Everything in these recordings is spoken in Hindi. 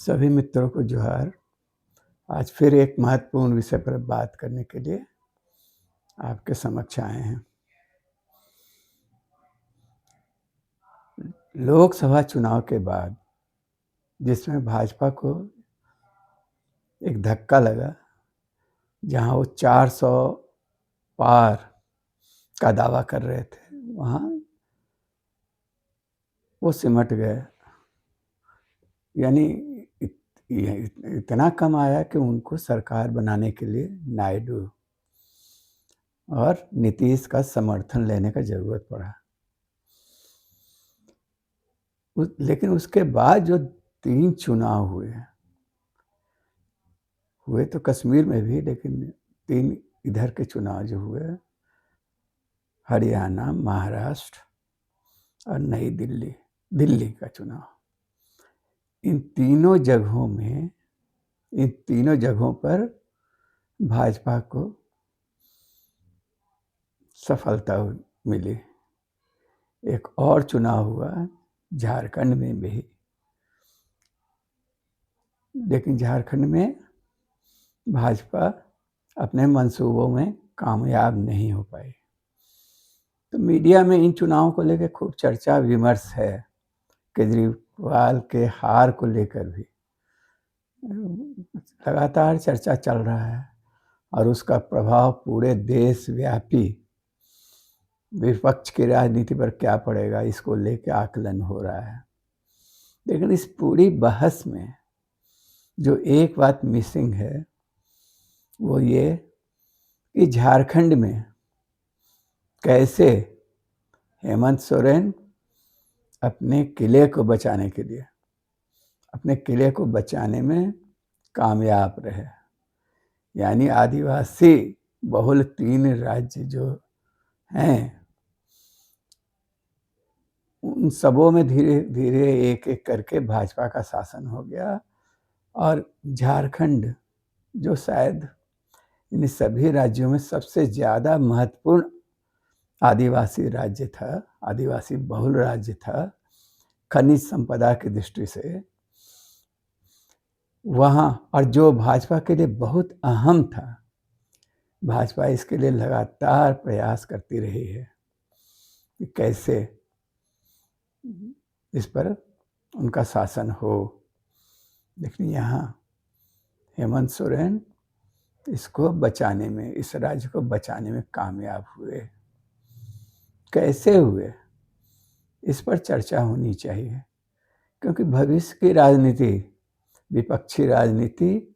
सभी मित्रों को जोहार। आज फिर एक महत्वपूर्ण विषय पर बात करने के लिए आपके समक्ष आए हैं। लोकसभा चुनाव के बाद जिसमें भाजपा को एक धक्का लगा, जहां वो 400 पार का दावा कर रहे थे, वहां वो सिमट गए। यानी इतना कम आया कि उनको सरकार बनाने के लिए नायडू और नीतीश का समर्थन लेने का जरूरत पड़ा। लेकिन उसके बाद जो 3 चुनाव हुए तो कश्मीर में भी, लेकिन 3 इधर के चुनाव जो हुए, हरियाणा, महाराष्ट्र और नई दिल्ली का चुनाव, इन तीनों जगहों पर भाजपा को सफलता मिली। एक और चुनाव हुआ झारखंड में भी, लेकिन झारखंड में भाजपा अपने मंसूबों में कामयाब नहीं हो पाई। तो मीडिया में इन चुनावों को लेकर खूब चर्चा विमर्श है। केजरीवाल के हार को लेकर भी लगातार चर्चा चल रहा है और उसका प्रभाव पूरे देशव्यापी विपक्ष की राजनीति पर क्या पड़ेगा, इसको लेकर आकलन हो रहा है। लेकिन इस पूरी बहस में जो एक बात मिसिंग है, वो ये कि झारखंड में कैसे हेमंत सोरेन अपने किले को बचाने में कामयाब रहे। यानी आदिवासी बहुल 3 राज्य जो हैं, उन सबों में धीरे धीरे एक एक करके भाजपा का शासन हो गया। और झारखंड जो शायद इन सभी राज्यों में सबसे ज़्यादा महत्वपूर्ण आदिवासी राज्य था, आदिवासी बहुल राज्य था खनिज संपदा की दृष्टि से, वहाँ, और जो भाजपा के लिए बहुत अहम था, भाजपा इसके लिए लगातार प्रयास करती रही है कि कैसे इस पर उनका शासन हो। लेकिन यहाँ हेमंत सोरेन इसको बचाने में, इस राज्य को बचाने में कामयाब हुए। कैसे हुए, इस पर चर्चा होनी चाहिए, क्योंकि भविष्य की राजनीति, विपक्षी राजनीति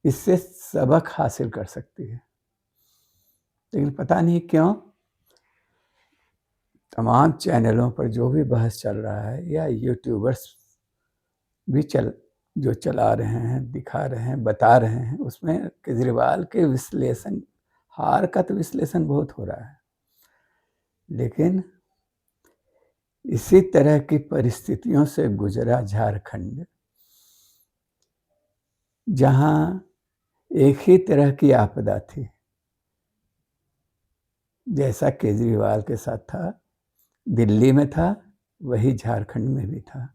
इससे सबक हासिल कर सकती है। लेकिन पता नहीं क्यों तमाम चैनलों पर जो भी बहस चल रहा है, या यूट्यूबर्स भी जो चला रहे हैं, दिखा रहे हैं, बता रहे हैं, उसमें केजरीवाल के विश्लेषण, हार का तो विश्लेषण बहुत हो रहा है। लेकिन इसी तरह की परिस्थितियों से गुजरा झारखंड, जहां एक ही तरह की आपदा थी जैसा केजरीवाल के साथ था, दिल्ली में था, वही झारखंड में भी था।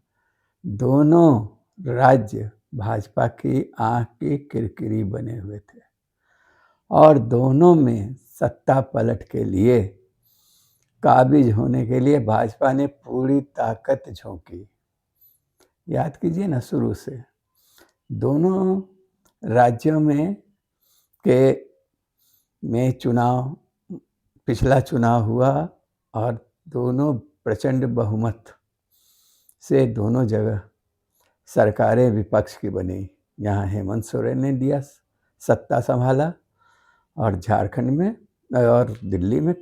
दोनों राज्य भाजपा की आंख की किरकिरी बने हुए थे और दोनों में सत्ता पलट के लिए, काबिज होने के लिए भाजपा ने पूरी ताकत झोंकी। याद कीजिए ना, शुरू से दोनों राज्यों में पिछला चुनाव हुआ और दोनों प्रचंड बहुमत से दोनों जगह सरकारें विपक्ष की बनी। यहाँ हेमंत सोरेन ने लिया, सत्ता संभाला, और झारखंड में और दिल्ली में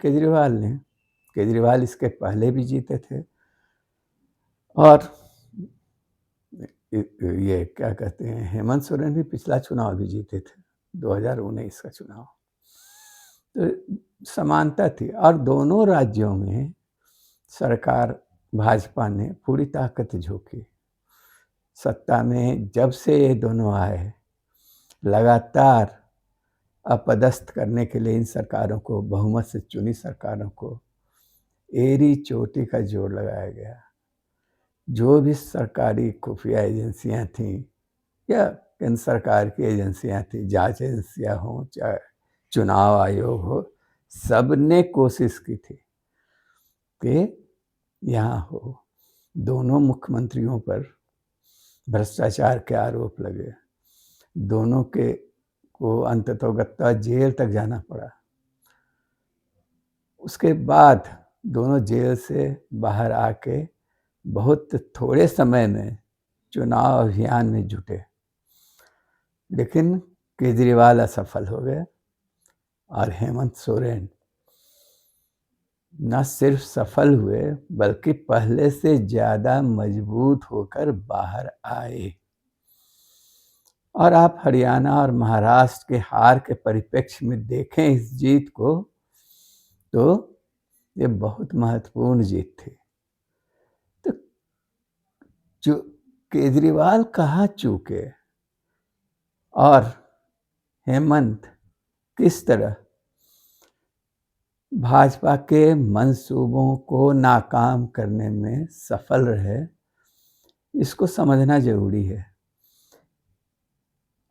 केजरीवाल इसके पहले भी जीते थे। और ये क्या कहते हैं, हेमंत सोरेन भी पिछला चुनाव भी जीते थे, 2019 का चुनाव। तो समानता थी और दोनों राज्यों में सरकार भाजपा ने पूरी ताकत झोंकी। सत्ता में जब से ये दोनों आए, लगातार अपदस्थ करने के लिए इन सरकारों को, बहुमत से चुनी सरकारों को एड़ी चोटी का जोर लगाया गया। जो भी सरकारी खुफिया एजेंसियां थीं या केंद्र सरकार की एजेंसियां थी, जांच एजेंसियां हों, चाहे चुनाव आयोग हो, सबने कोशिश की थी कि यहाँ हो। दोनों मुख्यमंत्रियों पर भ्रष्टाचार के आरोप लगे, दोनों के को अंततोगत्वा जेल तक जाना पड़ा। उसके बाद दोनों जेल से बाहर आके बहुत थोड़े समय में चुनाव अभियान में जुटे, लेकिन केजरीवाल असफल हो गए और हेमंत सोरेन न सिर्फ सफल हुए बल्कि पहले से ज्यादा मजबूत होकर बाहर आए। और आप हरियाणा और महाराष्ट्र के हार के परिप्रेक्ष्य में देखें इस जीत को, तो ये बहुत महत्वपूर्ण जीत थी। तो जो केजरीवाल कहाँ चूके और हेमंत किस तरह भाजपा के मंसूबों को नाकाम करने में सफल रहे, इसको समझना जरूरी है।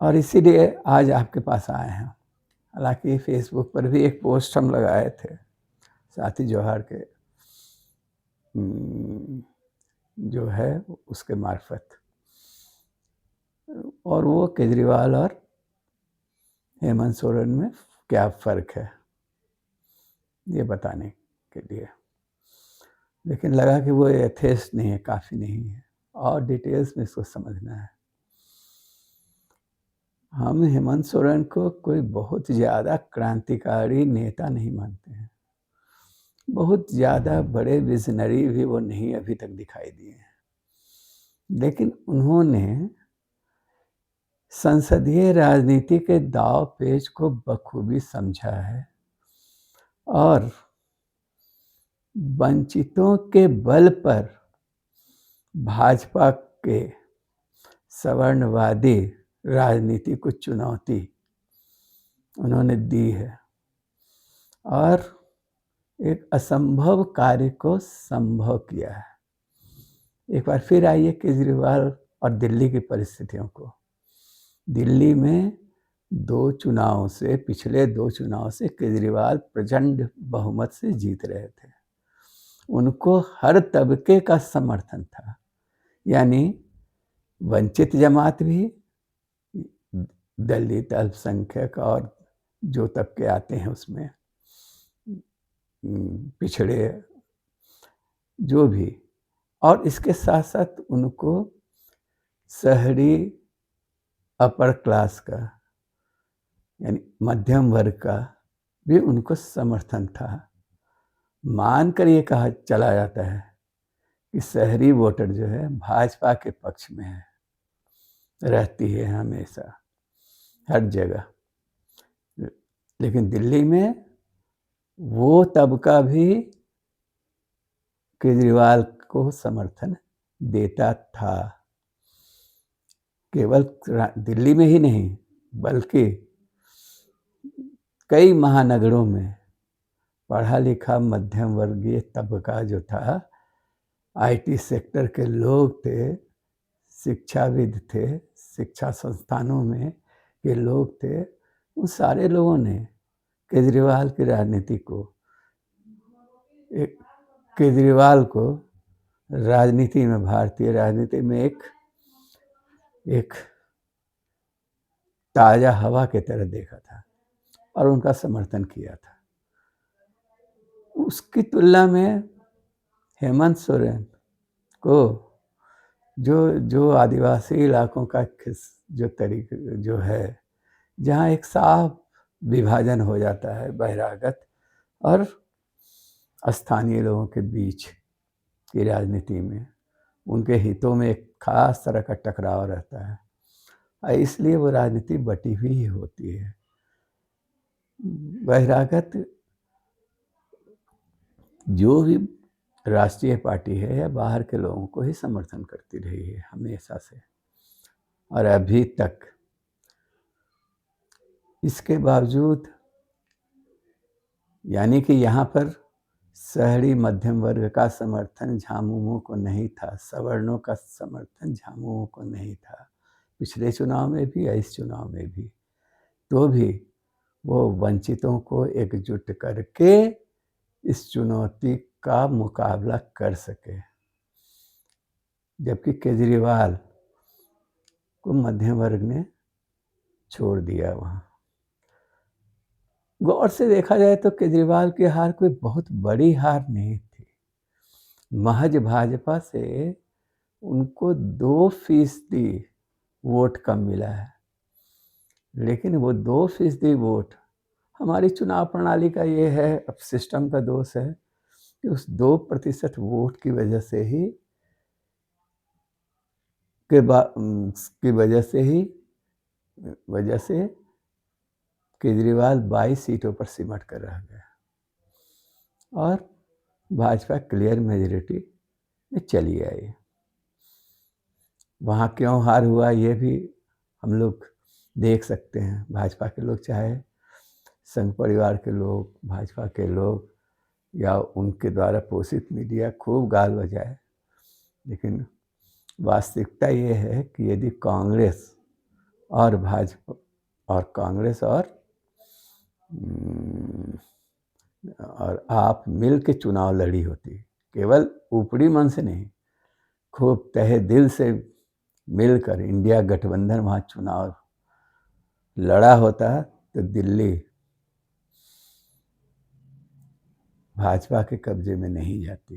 और इसीलिए आज आपके पास आए हैं। हालांकि फेसबुक पर भी एक पोस्ट हम लगाए थे साथी जौहर के जो है उसके मार्फत, और वो केजरीवाल और हेमंत सोरेन में क्या फ़र्क है ये बताने के लिए। लेकिन लगा कि वो यथेष्ट नहीं है, काफ़ी नहीं है, और डिटेल्स में इसको समझना है। हम हेमंत सोरेन को कोई बहुत ज़्यादा क्रांतिकारी नेता नहीं मानते हैं, बहुत ज़्यादा बड़े विजनरी भी वो नहीं अभी तक दिखाई दिए हैं, लेकिन उन्होंने संसदीय राजनीति के दाव पेच को बखूबी समझा है और वंचितों के बल पर भाजपा के सवर्णवादी राजनीति को चुनौती उन्होंने दी है और एक असंभव कार्य को संभव किया है। एक बार फिर आइए केजरीवाल और दिल्ली की परिस्थितियों को। दिल्ली में पिछले दो चुनाव से केजरीवाल प्रचंड बहुमत से जीत रहे थे। उनको हर तबके का समर्थन था, यानी वंचित जमात भी, दलित, अल्पसंख्यक और जो तबके आते हैं उसमें पिछड़े जो भी, और इसके साथ साथ उनको शहरी अपर क्लास का यानी मध्यम वर्ग का भी उनको समर्थन था। मानकर ये कहा चला जाता है कि शहरी वोटर जो है भाजपा के पक्ष में है, रहती है हमेशा हर जगह। लेकिन दिल्ली में वो तबका भी केजरीवाल को समर्थन देता था। केवल दिल्ली में ही नहीं बल्कि कई महानगरों में पढ़ा लिखा मध्यम वर्गीय तबका जो था, आईटी सेक्टर के लोग थे, शिक्षाविद थे, शिक्षा संस्थानों में के लोग थे, उन सारे लोगों ने केजरीवाल की राजनीति को राजनीति में, भारतीय राजनीति में एक ताज़ा हवा की तरह देखा था और उनका समर्थन किया था। उसकी तुलना में हेमंत सोरेन को जो आदिवासी इलाकों का जो है, जहाँ एक साफ विभाजन हो जाता है बहिरागत और स्थानीय लोगों के बीच की राजनीति में, उनके हितों में एक खास तरह का टकराव रहता है, इसलिए वो राजनीति बटी हुई होती है। बहिरागत जो भी राष्ट्रीय पार्टी है या बाहर के लोगों को ही समर्थन करती रही है हमेशा से और अभी तक। इसके बावजूद यानी कि यहाँ पर शहरी मध्यम वर्ग का समर्थन झामुमो को नहीं था, सवर्णों का समर्थन झामुमो को नहीं था। पिछले चुनाव में भी या इस चुनाव में भी। तो भी वो वंचितों को एकजुट करके इस चुनौती का मुकाबला कर सके। जबकि केजरीवाल को मध्यम वर्ग ने छोड़ दिया वहाँ। गौर से देखा जाए तो केजरीवाल की हार कोई बहुत बड़ी हार नहीं थी। महज भाजपा से उनको 2% वोट कम मिला है। लेकिन वो 2% वोट हमारी चुनाव प्रणाली का ये है, अब सिस्टम का दोष है कि उस 2% वोट की वजह से ही वजह से केजरीवाल 22 सीटों पर सिमट कर रह गया और भाजपा क्लियर मेजॉरिटी में चली आई। वहाँ क्यों हार हुआ ये भी हम लोग देख सकते हैं। भाजपा के लोग, चाहे संघ परिवार के लोग, भाजपा के लोग या उनके द्वारा पोषित मीडिया खूब गाल बजाए, लेकिन वास्तविकता ये है कि यदि कांग्रेस और भाजपा और कांग्रेस और आप मिल के चुनाव लड़ी होती, केवल ऊपरी मन से नहीं, खूब तहे दिल से मिलकर इंडिया गठबंधन वहाँ चुनाव लड़ा होता, तो दिल्ली भाजपा के कब्जे में नहीं जाती।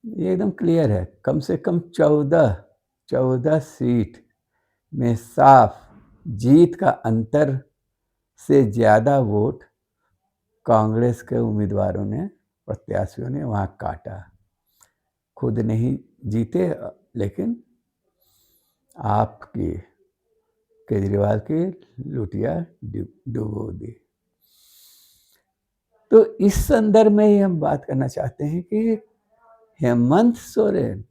ये एकदम क्लियर है। कम से कम 14 सीट में साफ जीत का अंतर से ज़्यादा वोट कांग्रेस के उम्मीदवारों ने, प्रत्याशियों ने वहाँ काटा। खुद नहीं जीते, लेकिन आपकी केजरीवाल की लुटिया डुबो दी। तो इस संदर्भ में ही हम बात करना चाहते हैं कि हेमंत सोरेन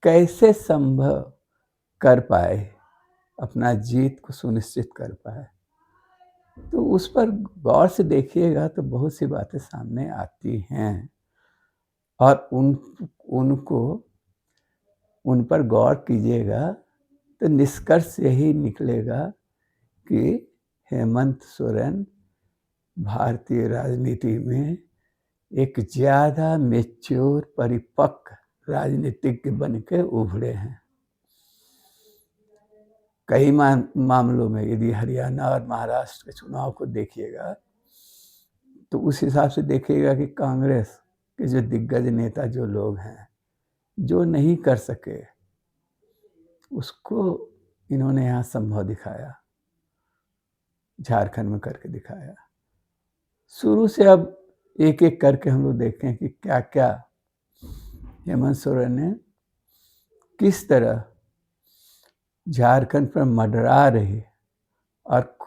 कैसे संभव कर पाए, अपना जीत को सुनिश्चित कर पाए। तो उस पर गौर से देखिएगा तो बहुत सी बातें सामने आती हैं और उन पर गौर कीजिएगा तो निष्कर्ष यही निकलेगा कि हेमंत सोरेन भारतीय राजनीति में एक ज़्यादा मैच्योर, परिपक्व राजनीतिज्ञ बन के उभरे हैं। कई मामलों में यदि हरियाणा और महाराष्ट्र के चुनाव को देखिएगा तो उस हिसाब से देखिएगा कि कांग्रेस के जो दिग्गज नेता, जो लोग हैं, जो नहीं कर सके उसको इन्होंने यहाँ संभव दिखाया, झारखंड में करके दिखाया। शुरू से अब एक एक करके हम लोग देखें कि क्या क्या हेमंत सोरेन ने किस तरह झारखंड पर मंडरा रहे और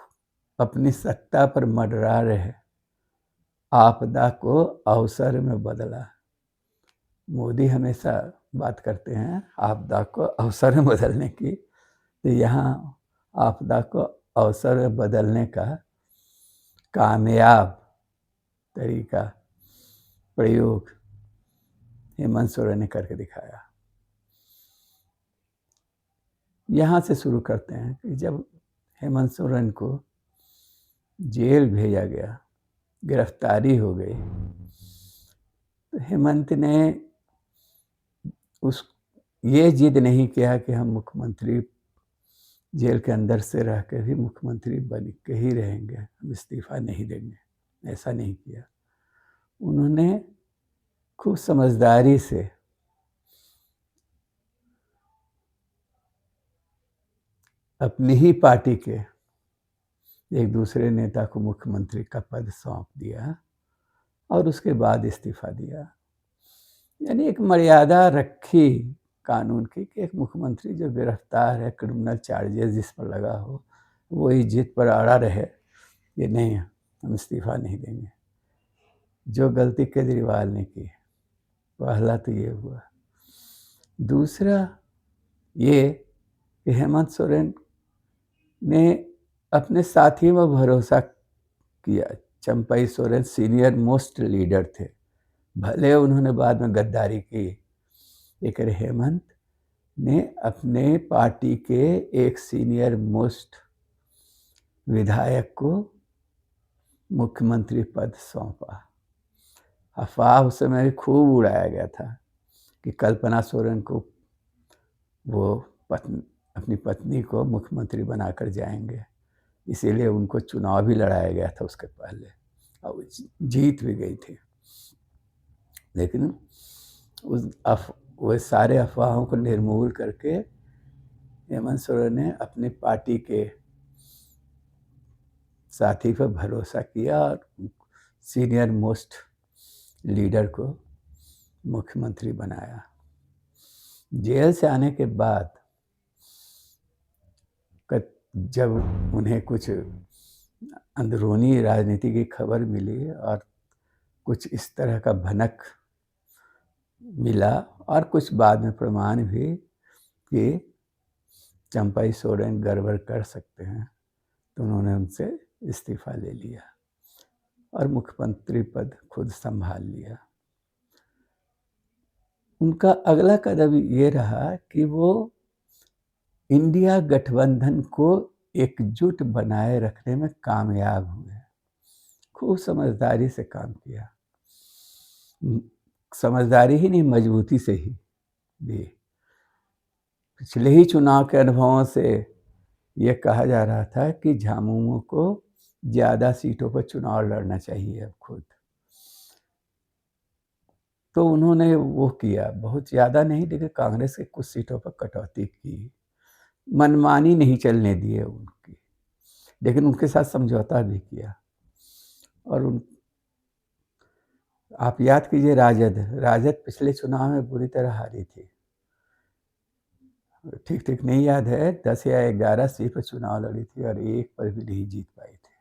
अपनी सत्ता पर मंडरा रहे आपदा को अवसर में बदला। मोदी हमेशा बात करते हैं आपदा को अवसर में बदलने की, तो यहाँ आपदा को अवसर में बदलने का कामयाब तरीका, प्रयोग हेमंत सोरेन ने करके दिखाया। यहाँ से शुरू करते हैं कि जब हेमंत सोरेन को जेल भेजा गया, गिरफ्तारी हो गई, तो हेमंत ने ये जिद नहीं किया कि हम मुख्यमंत्री जेल के अंदर से रह के भी मुख्यमंत्री बन के ही रहेंगे, हम इस्तीफा नहीं देंगे, ऐसा नहीं किया। उन्होंने खूब समझदारी से अपनी ही पार्टी के एक दूसरे नेता को मुख्यमंत्री का पद सौंप दिया और उसके बाद इस्तीफा दिया। यानी एक मर्यादा रखी कानून की कि एक मुख्यमंत्री जो गिरफ्तार है, क्रिमिनल चार्जेस जिस पर लगा हो, वही जिद पर अड़ा रहे कि नहीं हम इस्तीफा नहीं देंगे। जो गलती केजरीवाल ने की, पहला तो ये हुआ। दूसरा ये कि हेमंत सोरेन ने अपने साथी में भरोसा किया, Champai Soren senior most leader थे, भले उन्होंने बाद में गद्दारी की, लेकिन हेमंत ने अपने पार्टी के एक सीनियर मोस्ट विधायक को मुख्यमंत्री पद सौंपा। अफवाह उस समय भी खूब उड़ाया गया था कि कल्पना सोरेन को वो अपनी पत्नी को मुख्यमंत्री बनाकर जाएंगे, इसीलिए उनको चुनाव भी लड़ाया गया था उसके पहले, और जीत भी गई थी। लेकिन वो सारे अफवाहों को निर्मूल करके हेमंत सोरेन ने अपनी पार्टी के साथी पर भरोसा किया और सीनियर मोस्ट लीडर को मुख्यमंत्री बनाया। जेल से आने के बाद जब उन्हें कुछ अंदरूनी राजनीति की खबर मिली और कुछ इस तरह का भनक मिला और कुछ बाद में प्रमाण भी कि चंपई सोरेन गड़बड़ कर सकते हैं, तो उन्होंने उनसे इस्तीफा ले लिया और मुख्यमंत्री पद खुद संभाल लिया। उनका अगला कदम ये रहा कि वो इंडिया गठबंधन को एकजुट बनाए रखने में कामयाब हुए। खूब समझदारी से काम किया, समझदारी ही नहीं, मजबूती से ही भी। पिछले ही चुनाव के अनुभवों से ये कहा जा रहा था कि झामुमो को ज़्यादा सीटों पर चुनाव लड़ना चाहिए अब खुद, तो उन्होंने वो किया, बहुत ज़्यादा नहीं, लेकिन कांग्रेस के कुछ सीटों पर कटौती की, मनमानी नहीं चलने दिए उनकी, लेकिन उनके साथ समझौता भी किया। और आप याद कीजिए, राजद पिछले चुनाव में बुरी तरह हारी थी, ठीक नहीं याद है, 10 या 11 सीट पर चुनाव लड़ी थी और एक पर भी नहीं जीत पाई थी।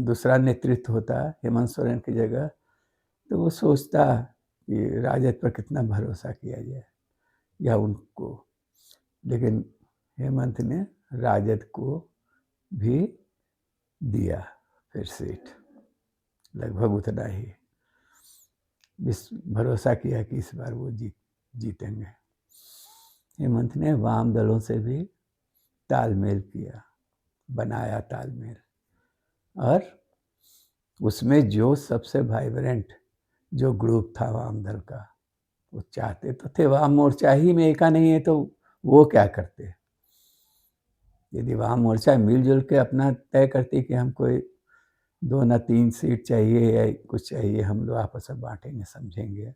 दूसरा नेतृत्व होता हेमंत सोरेन की जगह, तो वो सोचता कि राजद पर कितना भरोसा किया जाए या उनको, लेकिन हेमंत ने राजद को भी दिया फिर सीट, लगभग उतना ही, भरोसा किया कि इस बार वो जीतेंगे। हेमंत ने वाम दलों से भी तालमेल किया, बनाया तालमेल, और उसमें जो सबसे वाइब्रेंट जो ग्रुप था वाम दल का, वो चाहते तो थे वाम मोर्चा ही में एका नहीं है, तो वो क्या करते? यदि वाम मोर्चा मिलजुल के अपना तय करती कि हमको 2 ना 3 सीट चाहिए या कुछ चाहिए, हम लोग आपस में बांटेंगे, समझेंगे,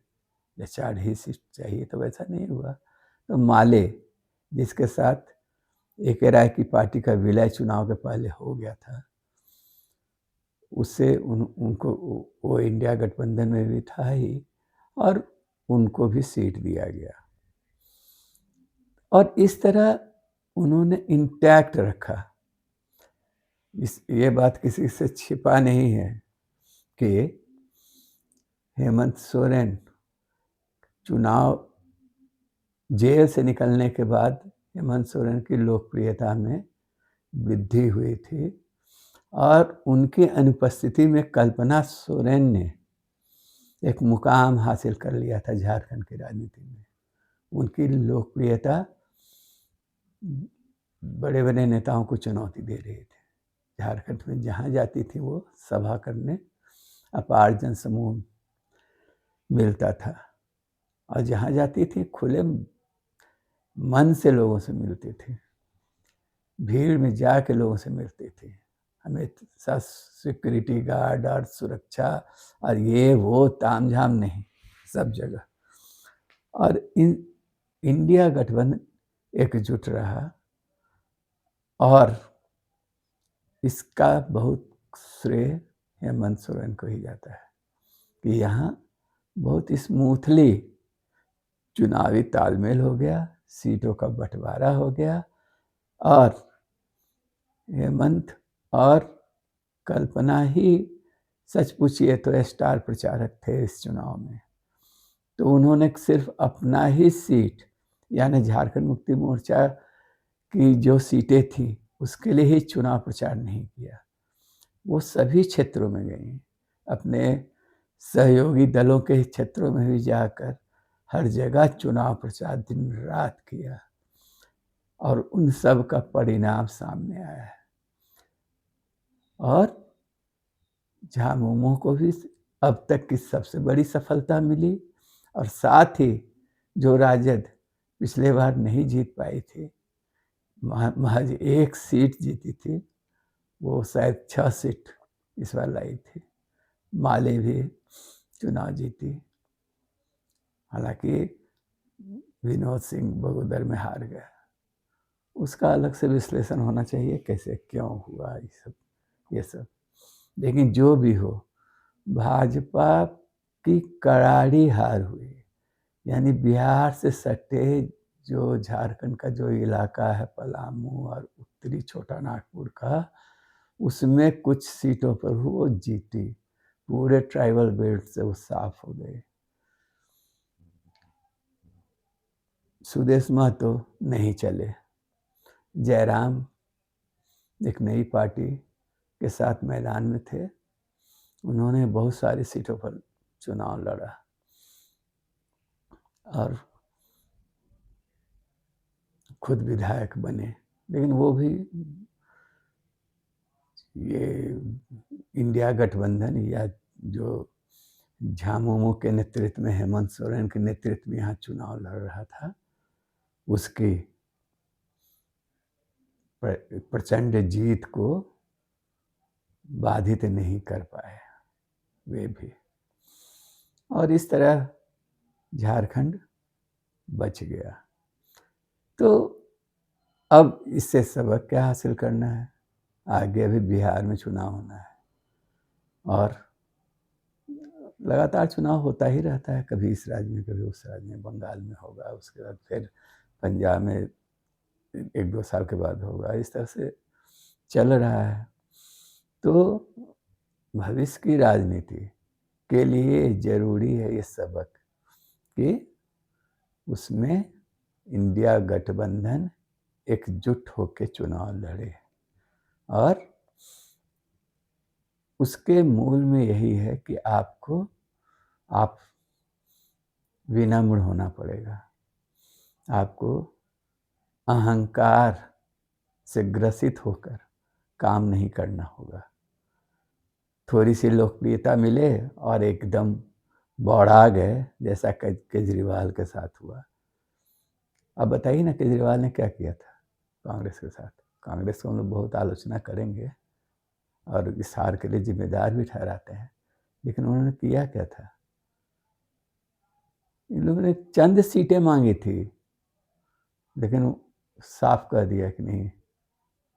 या 4 ही सीट चाहिए, तो वैसा नहीं हुआ। तो माले, जिसके साथ ए.के. राय की पार्टी का विलय चुनाव के पहले हो गया था, उससे उनको वो इंडिया गठबंधन में भी था ही, और उनको भी सीट दिया गया, और इस तरह उन्होंने इंटैक्ट रखा। ये बात किसी से छिपा नहीं है कि हेमंत सोरेन चुनाव जेल से निकलने के बाद हेमंत सोरेन की लोकप्रियता में वृद्धि हुई थी, और उनकी अनुपस्थिति में कल्पना सोरेन ने एक मुकाम हासिल कर लिया था झारखंड की राजनीति में। उनकी लोकप्रियता बड़े बड़े नेताओं को चुनौती दे रही थी। झारखंड में जहाँ जाती थी वो सभा करने अपार जनसमूह मिलता था, और जहाँ जाती थी खुले मन से लोगों से मिलती थी, भीड़ में जाके लोगों से मिलती थी, हमेशा सिक्योरिटी गार्ड और सुरक्षा और ये वो तामझाम नहीं, सब जगह। और इंडिया गठबंधन एकजुट रहा, और इसका बहुत श्रेय हेमंत सोरेन को ही जाता है कि यहाँ बहुत स्मूथली चुनावी तालमेल हो गया, सीटों का बंटवारा हो गया, और हेमंत और कल्पना ही सच पूछिए तो स्टार प्रचारक थे इस चुनाव में। तो उन्होंने सिर्फ अपना ही सीट, यानी झारखंड मुक्ति मोर्चा की जो सीटें थी उसके लिए ही चुनाव प्रचार नहीं किया। वो सभी क्षेत्रों में गई, अपने सहयोगी दलों के क्षेत्रों में भी जाकर हर जगह चुनाव प्रचार दिन रात किया और उन सब का परिणाम सामने आया है। और झामुमो को भी अब तक की सबसे बड़ी सफलता मिली और साथ ही जो राजद पिछले बार नहीं जीत पाई थी, महज 1 सीट जीती थी, वो शायद 6 सीट इस बार लाई थी। माले भी चुनाव जीती, हालांकि विनोद सिंह बगोदर में हार गया। उसका अलग से विश्लेषण होना चाहिए, कैसे क्यों हुआ ये सब। लेकिन जो भी हो, भाजपा की करारी हार हुई। यानी बिहार से सटे जो झारखंड का जो इलाका है, पलामू और उत्तरी छोटा नागपुर का, उसमें कुछ सीटों पर वो जीती। पूरे ट्राइबल बेल्ट से वो साफ हो गए। सुदेश महतो नहीं चले। जयराम एक नई पार्टी के साथ मैदान में थे, उन्होंने बहुत सारी सीटों पर चुनाव लड़ा और खुद विधायक बने। लेकिन वो भी ये इंडिया गठबंधन या जो झामुमो के नेतृत्व में, हेमंत सोरेन के नेतृत्व में यहाँ चुनाव लड़ रहा था, उसकी प्रचंड जीत को बाधित नहीं कर पाए वे भी। और इस तरह झारखंड बच गया। तो अब इससे सबक क्या हासिल करना है? आगे अभी बिहार में चुनाव होना है और लगातार चुनाव होता ही रहता है, कभी इस राज्य में कभी उस राज्य में। बंगाल में होगा, उसके बाद फिर पंजाब में 1-2 साल के बाद होगा। इस तरह से चल रहा है। तो भविष्य की राजनीति के लिए जरूरी है ये सबक कि उसमें इंडिया गठबंधन एकजुट होकर चुनाव लड़े। और उसके मूल में यही है कि आप विनम्र होना पड़ेगा। आपको अहंकार से ग्रसित होकर काम नहीं करना होगा। थोड़ी सी लोकप्रियता मिले और एकदम बौड़ा गए, जैसा केजरीवाल के साथ हुआ। अब बताइए ना, केजरीवाल ने क्या किया था कांग्रेस के साथ? कांग्रेस को हम लोग बहुत आलोचना करेंगे और इस हार के लिए जिम्मेदार भी ठहराते हैं, लेकिन उन्होंने किया क्या था? इन लोगों ने चंद सीटें मांगी थी, लेकिन साफ कह दिया कि नहीं,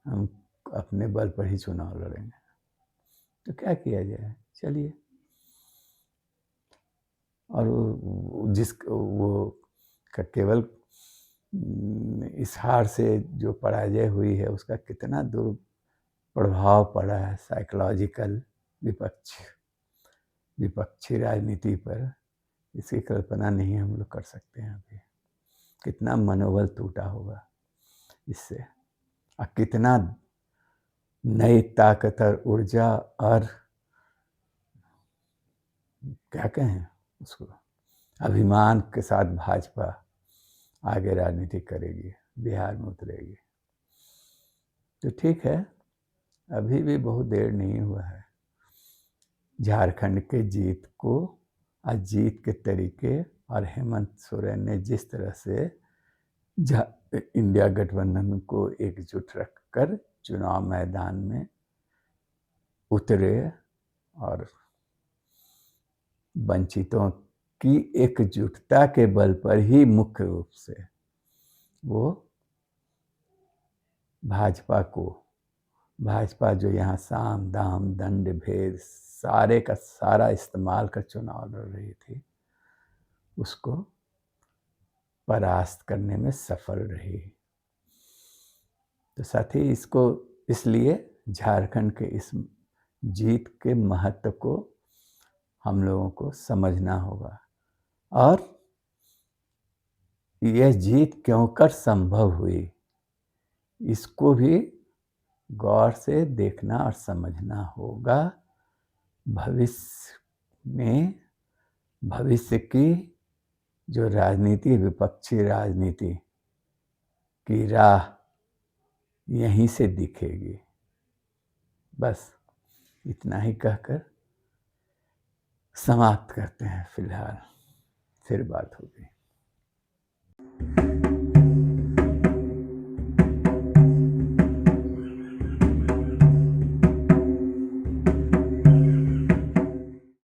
हम अपने बल पर ही चुनाव लड़ेंगे। तो क्या किया जाए, चलिए। और वो केवल इस हार से जो पराजय हुई है, उसका कितना दुष्प्रभाव पड़ा है साइकोलॉजिकल विपक्षी राजनीति पर, इसकी कल्पना नहीं हम लोग कर सकते हैं। अभी कितना मनोबल टूटा होगा इससे, और कितना नई ताकत और ऊर्जा और क्या कहें उसको, अभिमान के साथ भाजपा आगे राजनीति करेगी, बिहार में उतरेगी। तो ठीक है, अभी भी बहुत देर नहीं हुआ है। झारखंड के जीत को और जीत के तरीके, और हेमंत सोरेन ने जिस तरह से इंडिया गठबंधन को एकजुट रखकर चुनाव मैदान में उतरे और वंचितों की एकजुटता के बल पर ही मुख्य रूप से वो भाजपा जो यहाँ साम दाम दंड भेद सारे का सारा इस्तेमाल कर चुनाव लड़ रही थी, उसको परास्त करने में सफल रही। तो साथ ही इसको, इसलिए झारखंड के इस जीत के महत्व को हम लोगों को समझना होगा, और यह जीत क्यों कर संभव हुई, इसको भी गौर से देखना और समझना होगा। भविष्य में भविष्य की जो राजनीति, विपक्षी राजनीति की राह यहीं से दिखेगी। बस इतना ही कहकर समाप्त करते हैं फिलहाल, फिर बात होगी।